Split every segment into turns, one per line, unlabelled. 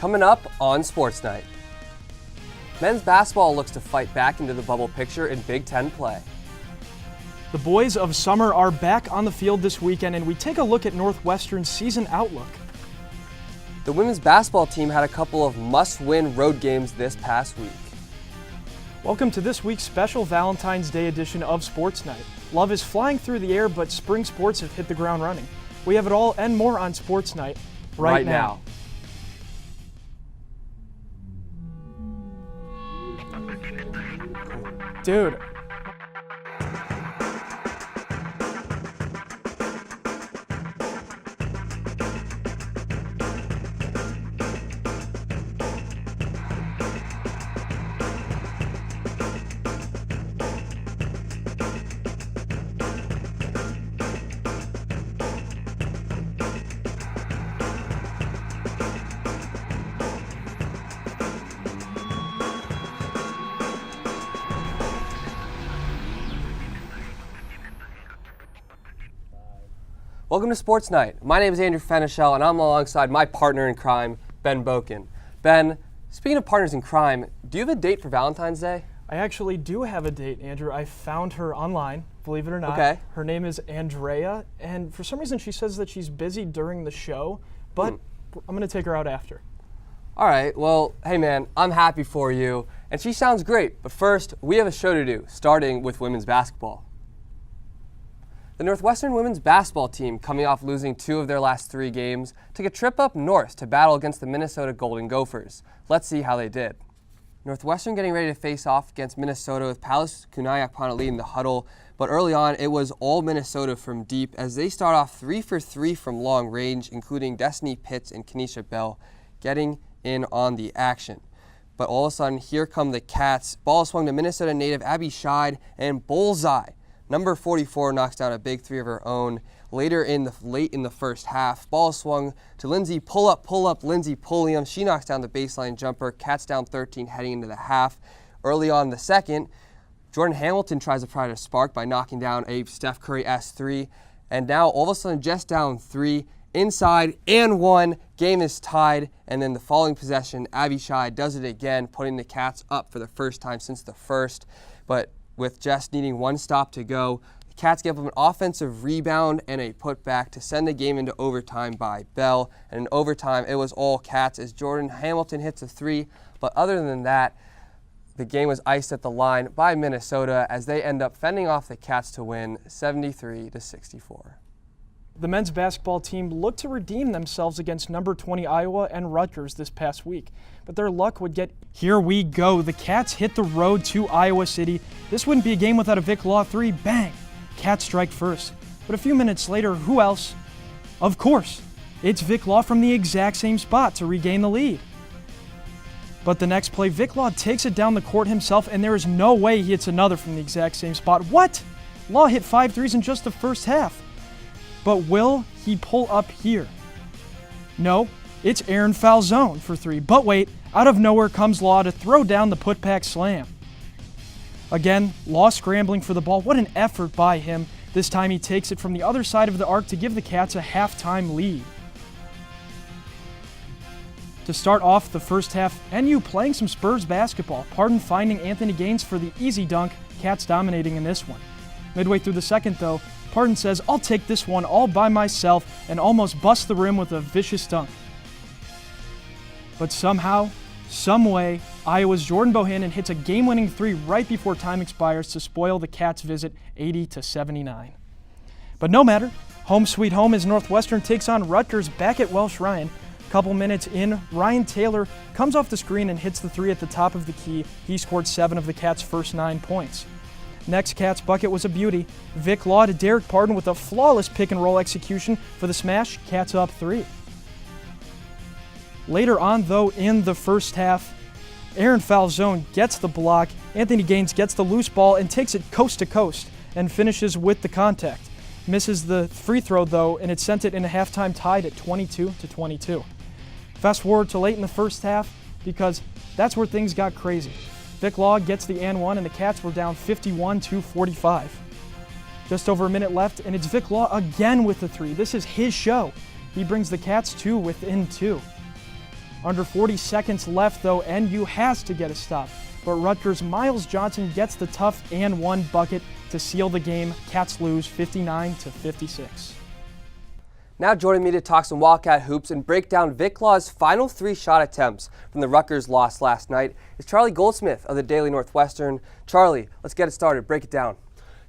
Coming up on Sports Night. Men's basketball looks to fight back into the bubble picture in Big Ten play.
The boys of summer are back on the field this weekend, and we take a look at Northwestern's season outlook.
The women's basketball team had a couple of must-win road games this past week.
Welcome to this week's special Valentine's Day edition of Sports Night. Love is flying through the air, but spring sports have hit the ground running. We have it all and more on Sports Night right now. Dude.
Welcome to Sports Night. My name is Andrew Fenichel, and I'm alongside my partner in crime, Ben Bokun. Ben, speaking of partners in crime, do you have a date for Valentine's Day?
I actually do have a date, Andrew. I found her online, believe it or not.
Okay.
Her name is Andrea, and for some reason she says that she's busy during the show, but I'm going to take her out after.
All right, well, hey man, I'm happy for you, and she sounds great, but first, we have a show to do, starting with women's basketball. The Northwestern women's basketball team, coming off losing 2 of their last 3 games, took a trip up north to battle against the Minnesota Golden Gophers. Let's see how they did. Northwestern getting ready to face off against Minnesota with Palis Kunayak-Ponali in the huddle, but early on it was all Minnesota from deep as they start off 3 for 3 from long range, including Destiny Pitts and Kenesha Bell getting in on the action. But all of a sudden, here come the Cats. Ball swung to Minnesota native Abby Scheid, and bullseye. Number 44 knocks down a big 3 of her own. Late in the first half, ball swung to Lindsay pull up Lindsay Pulliam. She knocks down the baseline jumper. Cats down 13 heading into the half. Early on in the second, Jordan Hamilton tries to provide a spark by knocking down a Steph Curry S3. And now all of a sudden just down 3, inside and 1. Game is tied. And then the following possession, Abby Scheid does it again, putting the Cats up for the first time since the first. But with just needing 1 stop to go, the Cats give up an offensive rebound and a putback to send the game into overtime by Bell. And in overtime, it was all Cats as Jordan Hamilton hits a 3. But other than that, the game was iced at the line by Minnesota as they end up fending off the Cats to win 73-64.
The men's basketball team looked to redeem themselves against number 20 Iowa and Rutgers this past week, but their luck would get... Here we go. The Cats hit the road to Iowa City. This wouldn't be a game without a Vic Law 3. Bang! Cats strike first. But a few minutes later, who else? Of course, it's Vic Law from the exact same spot to regain the lead. But the next play, Vic Law takes it down the court himself, and there is no way he hits another from the exact same spot. What? Law hit 5 threes in just the first half. But will he pull up here? No, it's Aaron Falzone for 3. But wait, out of nowhere comes Law to throw down the putback slam. Again, Law scrambling for the ball. What an effort by him. This time he takes it from the other side of the arc to give the Cats a halftime lead. To start off the first half, NU playing some Spurs basketball. Pardon finding Anthony Gaines for the easy dunk. Cats dominating in this one. Midway through the second, though, Pardon says, "I'll take this one all by myself," and almost busts the rim with a vicious dunk. But somehow, someway, Iowa's Jordan Bohannon hits a game-winning 3 right before time expires to spoil the Cats' visit 80-79. But no matter, home sweet home as Northwestern takes on Rutgers back at Welsh Ryan. Couple minutes in, Ryan Taylor comes off the screen and hits the 3 at the top of the key. He scored 7 of the Cats' first 9 points. Next Cats bucket was a beauty. Vic Law to Derek Pardon with a flawless pick-and-roll execution for the smash. Cats up 3. Later on, though, in the first half, Aaron Falzone gets the block. Anthony Gaines gets the loose ball and takes it coast to coast and finishes with the contact. Misses the free throw, though, and it sent it in a halftime tied at 22-22. Fast forward to late in the first half because that's where things got crazy. Vic Law gets the and one, and the Cats were down 51-45. Just over a minute left, and it's Vic Law again with the 3. This is his show. He brings the Cats to within 2. Under 40 seconds left though, NU has to get a stop. But Rutgers' Miles Johnson gets the tough and one bucket to seal the game. Cats lose 59-56.
Now joining me to talk some Wildcat hoops and break down Vic Law's final 3 shot attempts from the Rutgers loss last night is Charlie Goldsmith of the Daily Northwestern. Charlie, let's get it started. Break it down.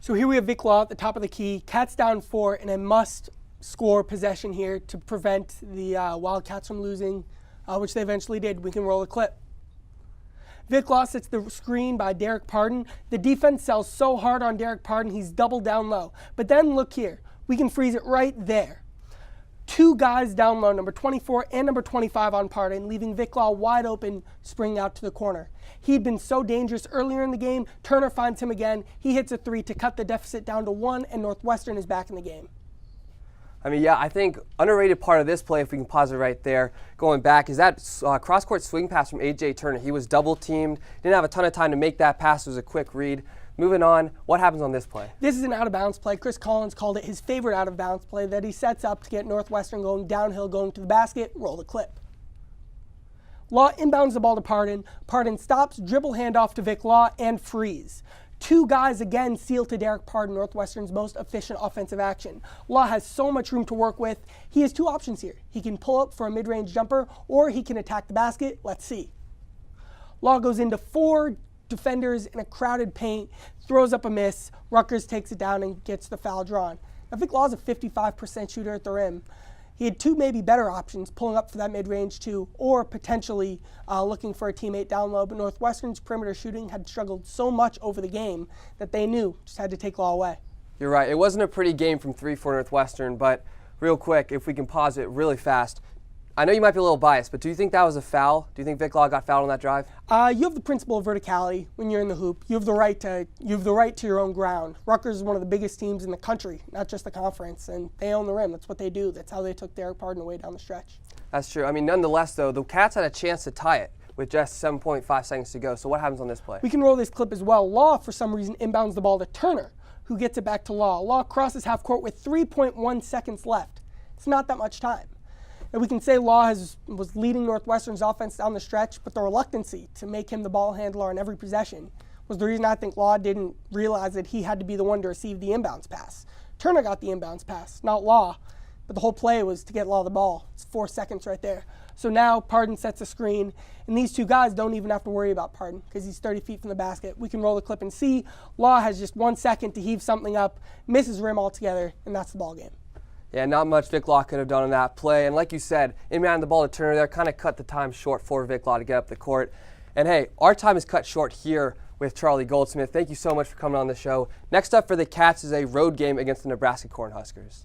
So here we have Vic Law at the top of the key. Cats down 4 in a must-score possession here to prevent the Wildcats from losing, which they eventually did. We can roll a clip. Vic Law sets the screen by Derek Pardon. The defense sells so hard on Derek Pardon, he's doubled down low. But then look here. We can freeze it right there. 2 guys down low, number 24 and number 25 on Pardon, leaving Vic Law wide open, springing out to the corner. He'd been so dangerous earlier in the game. Turner finds him again. He hits a 3 to cut the deficit down to 1, and Northwestern is back in the game.
I mean, yeah, I think underrated part of this play, if we can pause it right there, going back, is that cross-court swing pass from A.J. Turner. He was double-teamed, didn't have a ton of time to make that pass. It was a quick read. Moving on, what happens on this play?
This is an out-of-bounds play. Chris Collins called it his favorite out-of-bounds play that he sets up to get Northwestern going downhill, going to the basket. Roll the clip. Law inbounds the ball to Pardon. Pardon stops, dribble handoff to Vic Law, and freeze. 2 guys again seal to Derek Pardon, Northwestern's most efficient offensive action. Law has so much room to work with. He has 2 options here. He can pull up for a mid-range jumper, or he can attack the basket. Let's see. Law goes into 4 defenders in a crowded paint, throws up a miss. Rutgers takes it down and gets the foul drawn. Now, Vic Law's a 55% shooter at the rim. He had 2 maybe better options, pulling up for that mid-range 2, or potentially looking for a teammate down low. But Northwestern's perimeter shooting had struggled so much over the game that they knew just had to take Law away.
You're right. It wasn't a pretty game from 3 for Northwestern, but real quick, if we can pause it really fast, I know you might be a little biased, but do you think that was a foul? Do you think Vic Law got fouled on that drive?
You have the principle of verticality when you're in the hoop. You have the right to your own ground. Rutgers is one of the biggest teams in the country, not just the conference, and they own the rim. That's what they do. That's how they took Derek Pardon away down the stretch.
That's true. I mean, nonetheless, though, the Cats had a chance to tie it with just 7.5 seconds to go. So what happens on this play?
We can roll this clip as well. Law, for some reason, inbounds the ball to Turner, who gets it back to Law. Law crosses half court with 3.1 seconds left. It's not that much time. And we can say Law was leading Northwestern's offense down the stretch, but the reluctancy to make him the ball handler on every possession was the reason I think Law didn't realize that he had to be the one to receive the inbounds pass. Turner got the inbounds pass, not Law, but the whole play was to get Law the ball. It's 4 seconds right there. So now Pardon sets a screen, and these 2 guys don't even have to worry about Pardon because he's 30 feet from the basket. We can roll the clip and see Law has just 1 second to heave something up, misses rim altogether, and that's the ball game.
Yeah, not much Vic Law could have done on that play. And like you said, inbounding the ball to Turner there kind of cut the time short for Vic Law to get up the court. And hey, our time is cut short here with Charlie Goldsmith. Thank you so much for coming on the show. Next up for the Cats is a road game against the Nebraska Cornhuskers.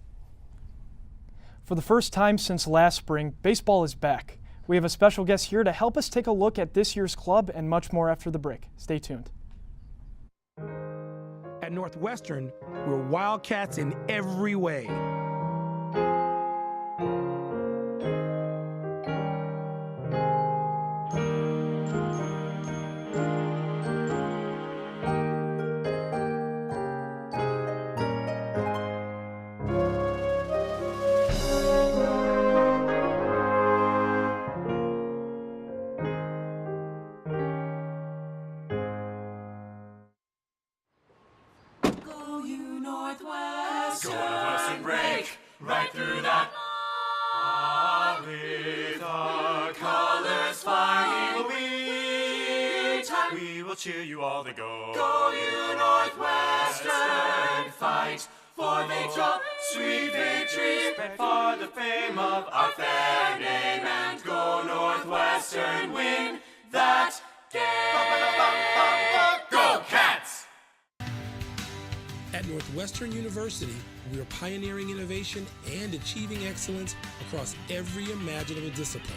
For the first time since last spring, baseball is back. We have a special guest here to help us take a look at this year's club and much more after the break. Stay tuned.
At Northwestern, we're Wildcats in every way.
Go Northwestern, break right through that. With our colors flying, we will cheer you all the go. Go you Northwestern, fight for victory, sweet victory, for the fame of our fair name, and go Northwestern, win that game. Go Cats!
At Northwestern University, we are pioneering innovation and achieving excellence across every imaginable discipline.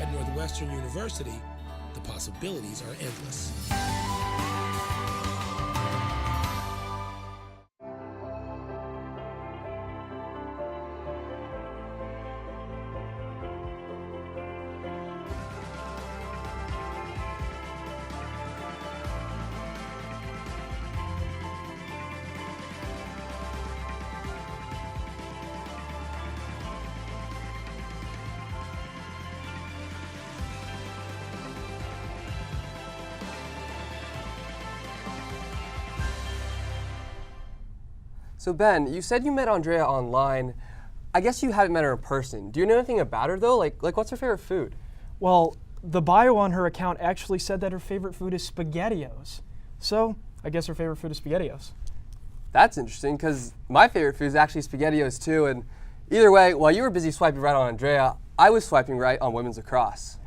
At Northwestern University, the possibilities are endless.
So Ben, you said you met Andrea online. I guess you haven't met her in person. Do you know anything about her though? Like what's her favorite food?
Well, the bio on her account actually said that her favorite food is SpaghettiOs. So, I guess her favorite food is SpaghettiOs.
That's interesting because my favorite food is actually SpaghettiOs too. And either way, while you were busy swiping right on Andrea, I was swiping right on women's lacrosse.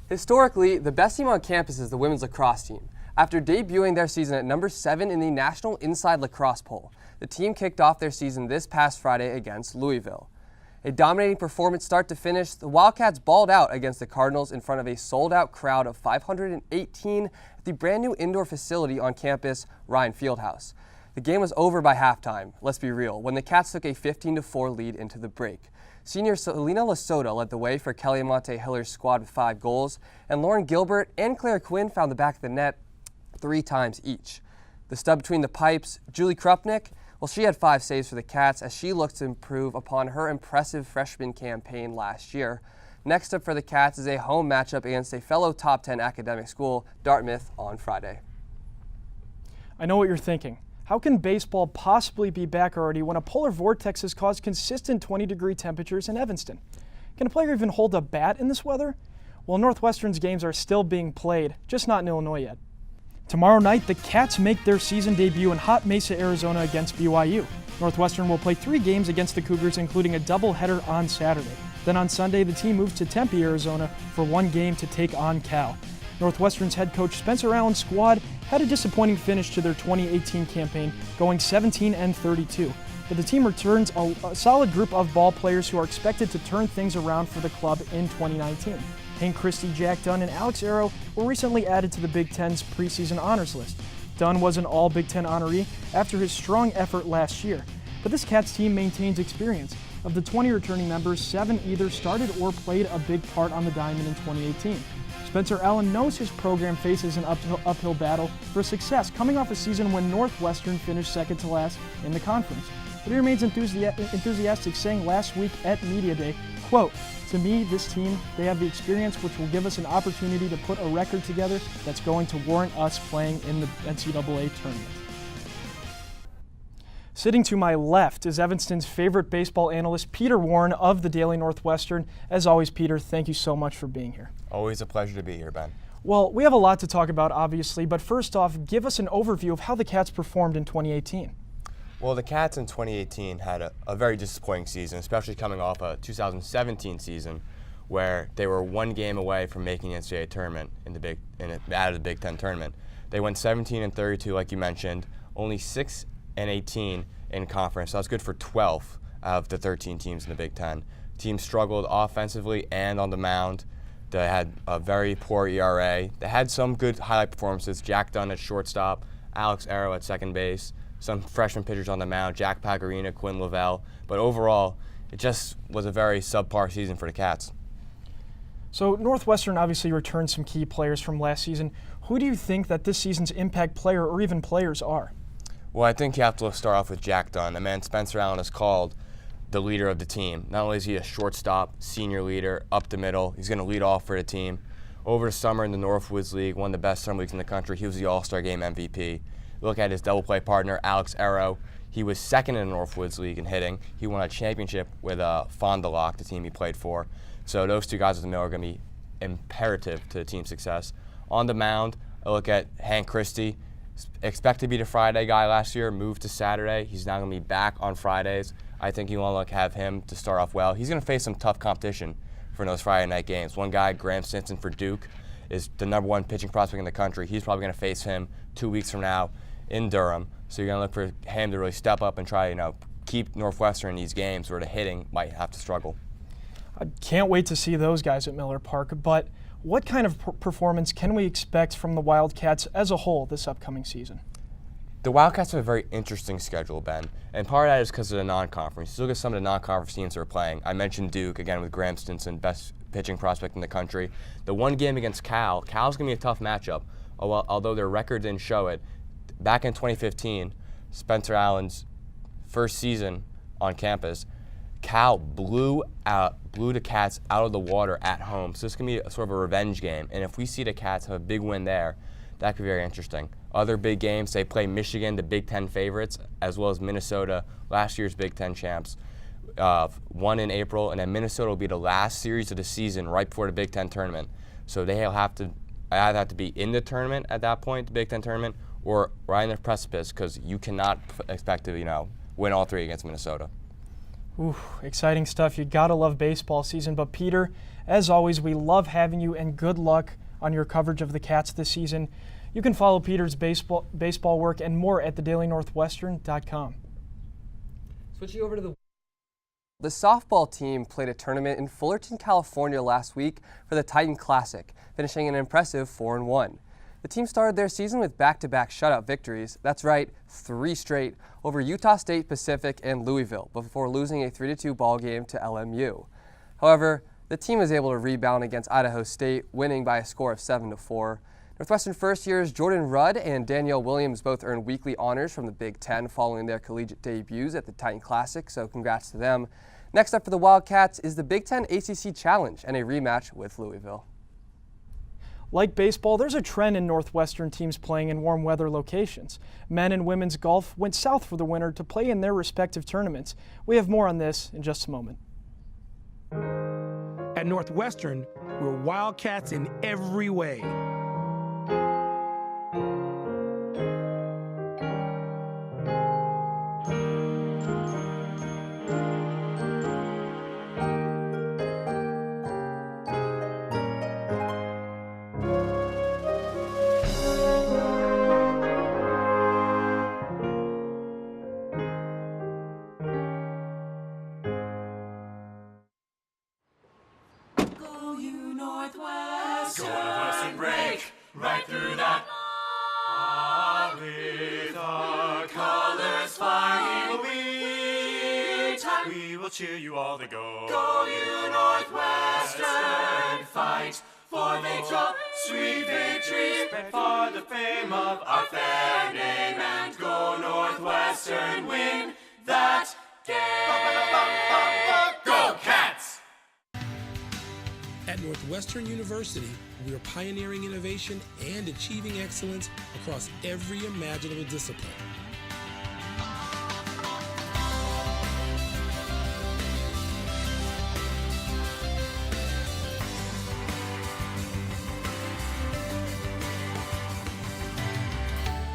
Historically, the best team on campus is the women's lacrosse team. After debuting their season at number 7 in the National Inside Lacrosse Poll, the team kicked off their season this past Friday against Louisville. A dominating performance start to finish, the Wildcats balled out against the Cardinals in front of a sold-out crowd of 518 at the brand new indoor facility on campus, Ryan Fieldhouse. The game was over by halftime, let's be real, when the Cats took a 15-4 lead into the break. Senior Selena Lasota led the way for Kelly Monte Hiller's squad with 5 goals, and Lauren Gilbert and Claire Quinn found the back of the net 3 times each. The stud between the pipes, Julie Krupnik, well, she had 5 saves for the Cats as she looks to improve upon her impressive freshman campaign last year. Next up for the Cats is a home matchup against a fellow top 10 academic school, Dartmouth, on Friday.
I know what you're thinking. How can baseball possibly be back already when a polar vortex has caused consistent 20-degree temperatures in Evanston? Can a player even hold a bat in this weather? Well, Northwestern's games are still being played, just not in Illinois yet. Tomorrow night, the Cats make their season debut in Hot Mesa, Arizona against BYU. Northwestern will play 3 games against the Cougars, including a doubleheader on Saturday. Then on Sunday, the team moves to Tempe, Arizona for 1 game to take on Cal. Northwestern's head coach Spencer Allen's squad had a disappointing finish to their 2018 campaign, going 17-32. But the team returns a solid group of ball players who are expected to turn things around for the club in 2019. Hank Christie, Jack Dunn, and Alex Arrow were recently added to the Big Ten's preseason honors list. Dunn was an All-Big Ten honoree after his strong effort last year. But this Cats team maintains experience. Of the 20 returning members, 7 either started or played a big part on the diamond in 2018. Spencer Allen knows his program faces an uphill battle for success, coming off a season when Northwestern finished second to last in the conference. But he remains enthusiastic, saying last week at Media Day, quote, "To me, this team, they have the experience which will give us an opportunity to put a record together that's going to warrant us playing in the NCAA tournament." Sitting to my left is Evanston's favorite baseball analyst, Peter Warren of the Daily Northwestern. As always, Peter, thank you so much for being here.
Always a pleasure to be here, Ben.
Well, we have a lot to talk about, obviously, but first off, give us an overview of how the Cats performed in 2018.
Well, the Cats in 2018 had a very disappointing season, especially coming off a 2017 season where they were 1 game away from making the NCAA tournament out of the Big Ten tournament. They went 17-32, like you mentioned, only 6-18 in conference. So that's good for 12 out of the 13 teams in the Big Ten. Teams struggled offensively and on the mound. They had a very poor ERA. They had some good highlight performances. Jack Dunn at shortstop, Alex Arrow at second base, some freshman pitchers on the mound, Jack Pagarina, Quinn Lavelle. But overall, it just was a very subpar season for the Cats.
So Northwestern obviously returned some key players from last season. Who do you think that this season's impact player or even players are?
Well, I think you have to start off with Jack Dunn, the man Spencer Allen has called the leader of the team. Not only is he a shortstop, senior leader, up the middle, he's going to lead off for the team. Over the summer in the Northwoods League, one of the best summer leagues in the country, he was the All-Star Game MVP. Look at his double play partner, Alex Arrow. He was second in the Northwoods League in hitting. He won a championship with Fond du Lac, the team he played for. So those 2 guys at the middle are going to be imperative to the team's success. On the mound, I look at Hank Christie. Expect to be the Friday guy last year, moved to Saturday. He's now going to be back on Fridays. I think you want to have him to start off well. He's going to face some tough competition for those Friday night games. One guy, Graham Stinson for Duke, is the #1 pitching prospect in the country. He's probably going to face him 2 weeks from now in Durham. So you're going to look for him to really step up and try, keep Northwestern in these games where the hitting might have to struggle.
I can't wait to see those guys at Miller Park, but what kind of performance can we expect from the Wildcats as a whole this upcoming season?
The Wildcats have a very interesting schedule, Ben, and part of that is because of the non-conference. You look at some of the non-conference teams that are playing. I mentioned Duke, again, with Graham Stinson, best pitching prospect in the country. The one game against Cal's going to be a tough matchup, although their record didn't show it. Back in 2015, Spencer Allen's first season on campus, Cal blew the Cats out of the water at home. So this is going to be sort of a revenge game. And if we see the Cats have a big win there, that could be very interesting. Other big games, they play Michigan, the Big Ten favorites, as well as Minnesota, last year's Big Ten champs. One in April, and then Minnesota will be the last series of the season right before the Big Ten tournament. So they'll have to either have to be in the tournament at that point, the Big Ten tournament, or right in the precipice, because you cannot expect to, win all three against Minnesota.
Ooh, exciting stuff. You gotta love baseball season. But Peter, as always, we love having you, and good luck on your coverage of the Cats this season. You can follow Peter's baseball work and more at thedailynorthwestern.com.
Switching over to the softball team played a tournament in Fullerton, California last week for the Titan Classic, finishing an impressive 4-1. The team started their season with back-to-back shutout victories. That's right, 3 straight over Utah State, Pacific, and Louisville before losing a 3-2 ball game to LMU. However, the team was able to rebound against Idaho State, winning by a score of 7-4. Northwestern first years Jordan Rudd and Danielle Williams both earned weekly honors from the Big Ten following their collegiate debuts at the Titan Classic, so congrats to them. Next up for the Wildcats is the Big Ten ACC Challenge and a rematch with Louisville.
Like baseball, there's a trend in Northwestern teams playing in warm weather locations. Men and women's golf went south for the winter to play in their respective tournaments. We have more on this in just a moment.
At Northwestern, we're Wildcats in every way.
Go Northwestern, break right through that. With our colors flying, we will cheer you all to go. Go you Northwestern, fight for victory, sweet victories, for the fame of our fair name, and go Northwestern, win that game. Go Cats!
At Northwestern University, we are pioneering innovation and achieving excellence across every imaginable discipline.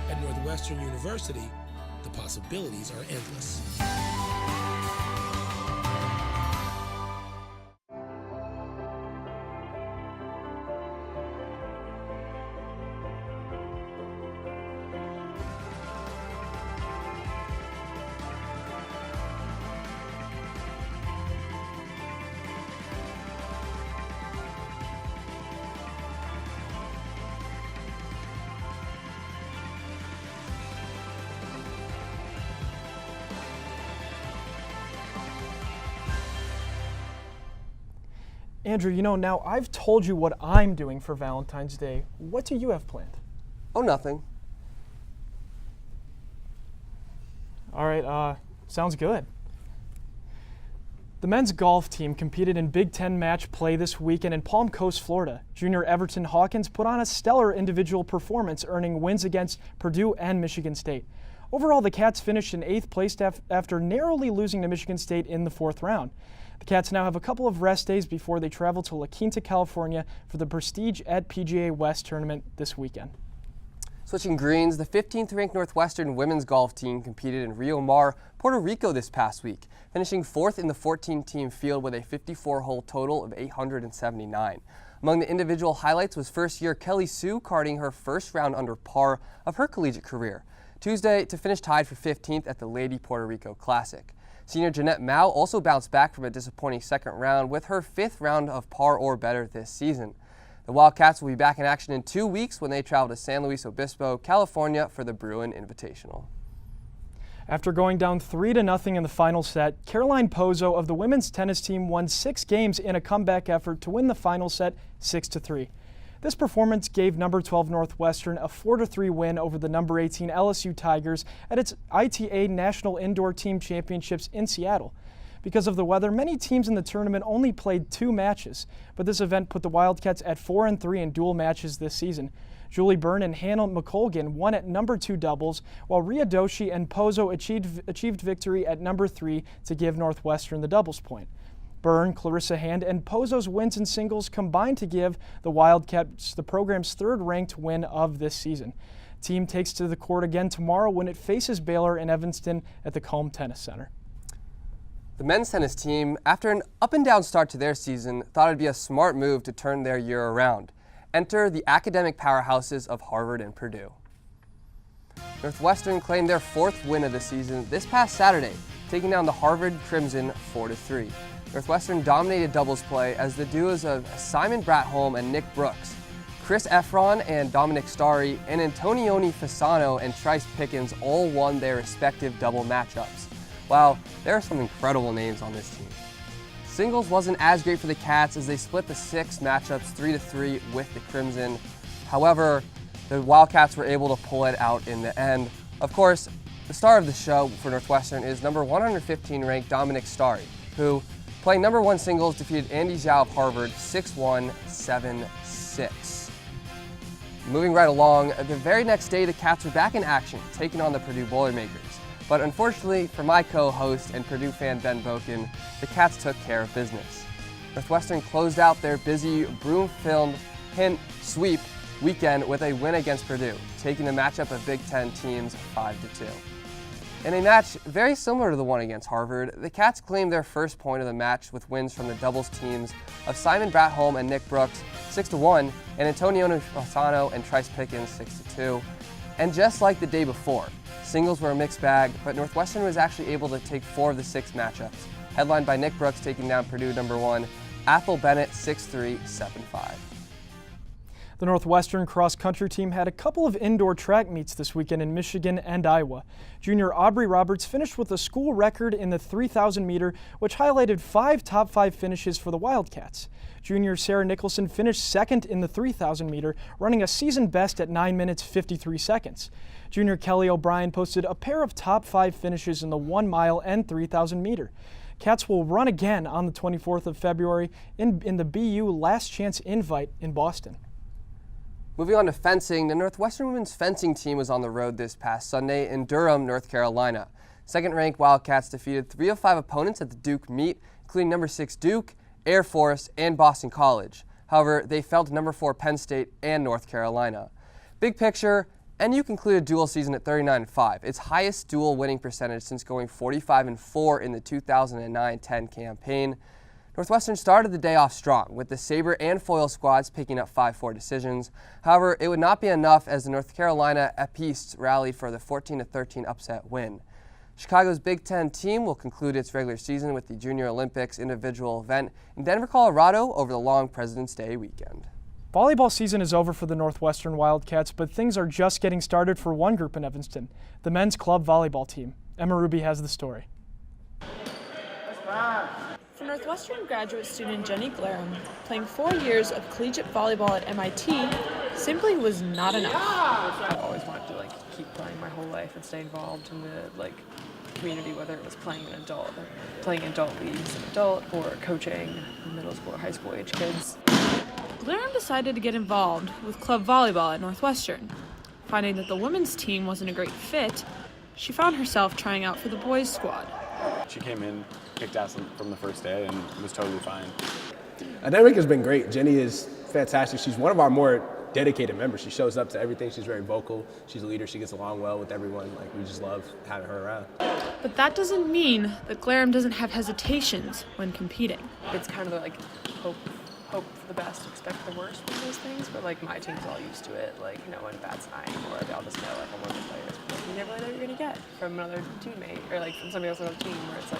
At Northwestern University, the possibilities are endless.
Andrew, now I've told you what I'm doing for Valentine's Day. What do you have planned?
Oh, nothing.
All right, sounds good. The men's golf team competed in Big Ten match play this weekend in Palm Coast, Florida. Junior Everton Hawkins put on a stellar individual performance, earning wins against Purdue and Michigan State. Overall, the Cats finished in 8th place after narrowly losing to Michigan State in the 4th round. The Cats now have a couple of rest days before they travel to La Quinta, California for the Prestige at PGA West tournament this weekend.
Switching greens, the 15th ranked Northwestern women's golf team competed in Rio Mar, Puerto Rico this past week, finishing 4th in the 14-team field with a 54-hole total of 879. Among the individual highlights was first-year Kelly Sue carding her first round under par of her collegiate career Tuesday to finish tied for 15th at the Lady Puerto Rico Classic. Senior Jeanette Mao also bounced back from a disappointing second round with her 5th round of par or better this season. The Wildcats will be back in action in 2 weeks when they travel to San Luis Obispo, California for the Bruin Invitational.
After going down 3-0 in the final set, Caroline Pozo of the women's tennis team won 6 games in a comeback effort to win the final set 6-3. This performance gave number 12 Northwestern a 4-3 win over the number 18 LSU Tigers at its ITA National Indoor Team Championships in Seattle. Because of the weather, many teams in the tournament only played 2 matches, but this event put the Wildcats at 4-3 in dual matches this season. Julie Byrne and Hannah McColgan won at number 2 doubles, while Ria Doshi and Pozo achieved victory at number 3 to give Northwestern the doubles point. Byrne, Clarissa Hand, and Pozo's wins in singles combined to give the Wildcats the program's 3rd-ranked win of this season. Team takes to the court again tomorrow when it faces Baylor in Evanston at the Culm Tennis Center.
The men's tennis team, after an up-and-down start to their season, thought it'd be a smart move to turn their year around. Enter the academic powerhouses of Harvard and Purdue. Northwestern claimed their 4th win of the season this past Saturday, taking down the Harvard Crimson 4-3. Northwestern dominated doubles play as the duos of Simon Bratholm and Nick Brooks, Chris Efron and Dominic Starry, and Antonioni Fasano and Trice Pickens all won their respective double matchups. Wow, there are some incredible names on this team. Singles wasn't as great for the Cats as they split the 6 matchups 3-3 with the Crimson. However, the Wildcats were able to pull it out in the end. Of course, the star of the show for Northwestern is number 115 ranked Dominic Starry, who, playing number 1 singles, defeated Andy Zhao of Harvard 6-1, 7-6. Moving right along, the very next day the Cats were back in action, taking on the Purdue Boilermakers. But unfortunately for my co-host and Purdue fan Ben Bokun, the Cats took care of business. Northwestern closed out their busy broom-filled hint sweep weekend with a win against Purdue, taking the matchup of Big Ten teams 5-2. In a match very similar to the one against Harvard, the Cats claimed their first point of the match with wins from the doubles teams of Simon Bratholm and Nick Brooks 6-1 and Antonio Fasano and Trice Pickens 6-2. And just like the day before, singles were a mixed bag, but Northwestern was actually able to take 4 of the 6 matchups, headlined by Nick Brooks taking down Purdue number 1, Athel Bennett 6-3, 7-5.
The Northwestern cross-country team had a couple of indoor track meets this weekend in Michigan and Iowa. Junior Aubrey Roberts finished with a school record in the 3,000 meter, which highlighted 5 top 5 finishes for the Wildcats. Junior Sarah Nicholson finished 2nd in the 3,000 meter, running a season best at 9 minutes 53 seconds. Junior Kelly O'Brien posted a pair of top 5 finishes in the 1 mile and 3,000 meter. Cats will run again on the 24th of February in the BU Last Chance Invite in Boston.
Moving on to fencing, the Northwestern women's fencing team was on the road this past Sunday in Durham, North Carolina. Second-ranked Wildcats defeated 3 of 5 opponents at the Duke meet, including number 6 Duke, Air Force, and Boston College. However, they fell to number 4 Penn State and North Carolina. Big picture, NU concluded dual season at 39-5, its highest dual winning percentage since going 45-4 in the 2009-10 campaign. Northwestern started the day off strong, with the Sabre and Foil squads picking up 5-4 decisions. However, it would not be enough as the North Carolina Epistes rallied for the 14-13 upset win. Chicago's Big Ten team will conclude its regular season with the Junior Olympics individual event in Denver, Colorado over the long President's Day weekend.
Volleyball season is over for the Northwestern Wildcats, but things are just getting started for one group in Evanston, the men's club volleyball team. Emma Ruby has the story.
For Northwestern graduate student Jenny Glarum, playing 4 years of collegiate volleyball at MIT simply was not enough.
I've always wanted to keep playing my whole life and stay involved in the community, whether it was playing adult leagues, an adult, or coaching middle school or high school age kids.
Glarum decided to get involved with club volleyball at Northwestern. Finding that the women's team wasn't a great fit, she found herself trying out for the boys' squad.
She came in, kicked ass from the first day, and was totally fine.
Dynamic has been great. Jenny is fantastic. She's one of our more dedicated members. She shows up to everything. She's very vocal. She's a leader. She gets along well with everyone. We just love having her around.
But that doesn't mean that Glarum doesn't have hesitations when competing.
It's kind of hope for the best, expect the worst from those things, but my team's all used to it. No one bats an eye anymore. They all just know I'm one of the players. You never know what you're gonna get from another teammate or from somebody else on the team where it's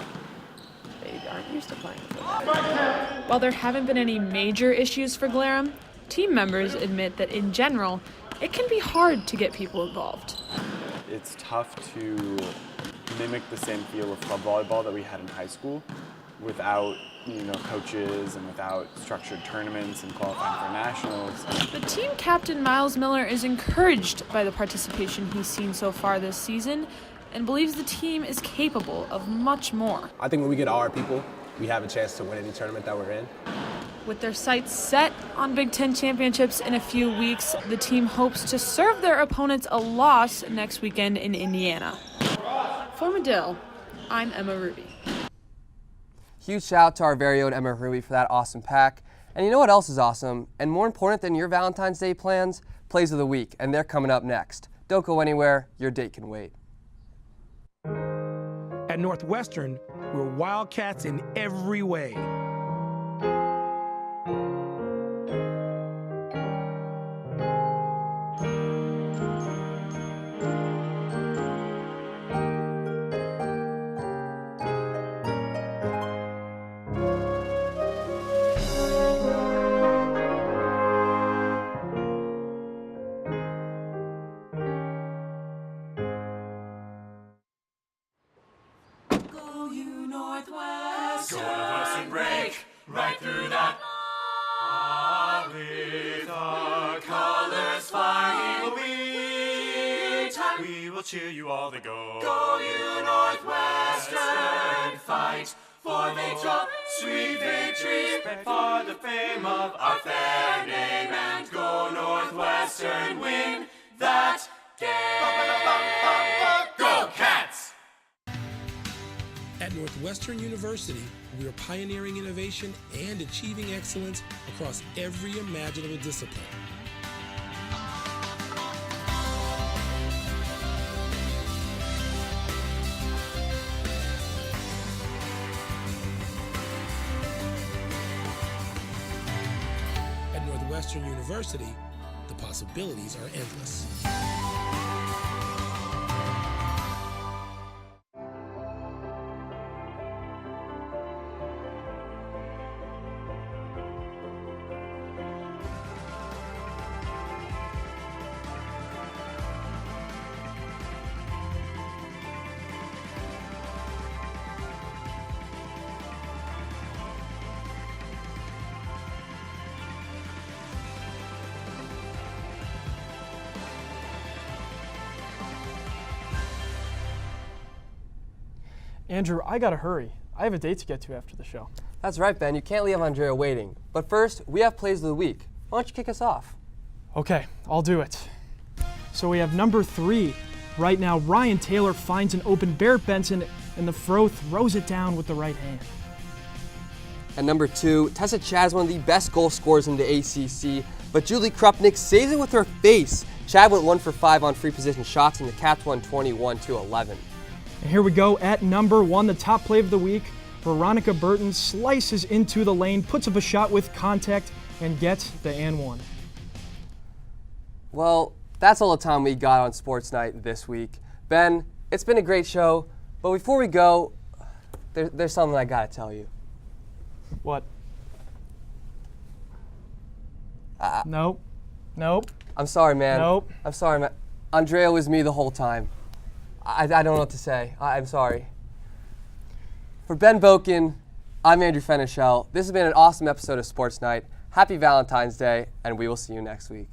they aren't used to playing with them.
While there haven't been any major issues for Glarum, team members admit that in general, it can be hard to get people involved.
It's tough to mimic the same feel of club volleyball that we had in high school without coaches and without structured tournaments and qualifying for nationals.
The team captain Miles Miller is encouraged by the participation he's seen so far this season, and believes the team is capable of much more.
I think when we get all our people, we have a chance to win any tournament that we're in.
With their sights set on Big Ten championships in a few weeks, the team hopes to serve their opponents a loss next weekend in Indiana. For Medill, I'm Emma Ruby.
Huge shout out to our very own Emma Ruby for that awesome pack. And you know what else is awesome? And more important than your Valentine's Day plans? Plays of the week, and they're coming up next. Don't go anywhere, your date can wait.
At Northwestern, we're Wildcats in every way.
Northwestern break right through that. With our colors flying, we will cheer you all to go. Go you Northwestern, fight for victory, sweet victory, for the fame of our fair name, and go Northwestern, win that game. Go Cats!
At Northwestern University, we are pioneering innovation and achieving excellence across every imaginable discipline. At Northwestern University, the possibilities are endless.
Andrew, I gotta hurry. I have a date to get to after the show.
That's right, Ben. You can't leave Andrea waiting. But first, we have plays of the week. Why don't you kick us off?
Okay, I'll do it. So we have number 3. Right now, Ryan Taylor finds an open Barrett Benson, and the throw throws it down with the right hand.
At number 2, Tessa Chad is one of the best goal scorers in the ACC, but Julie Krupnik saves it with her face. Chad went 1 for 5 on free position shots, and the Cats won 21-11.
And here we go at number 1, the top play of the week. Veronica Burton slices into the lane, puts up a shot with contact, and gets the and one.
Well, that's all the time we got on Sports Night this week. Ben, it's been a great show, but before we go, there's something I gotta tell you.
What? Nope. Nope.
I'm sorry, man.
Nope.
I'm sorry, man. Andrea was me the whole time. I don't know what to say. I'm sorry. For Ben Bokun, I'm Andrew Fenichel. This has been an awesome episode of Sports Night. Happy Valentine's Day, and we will see you next week.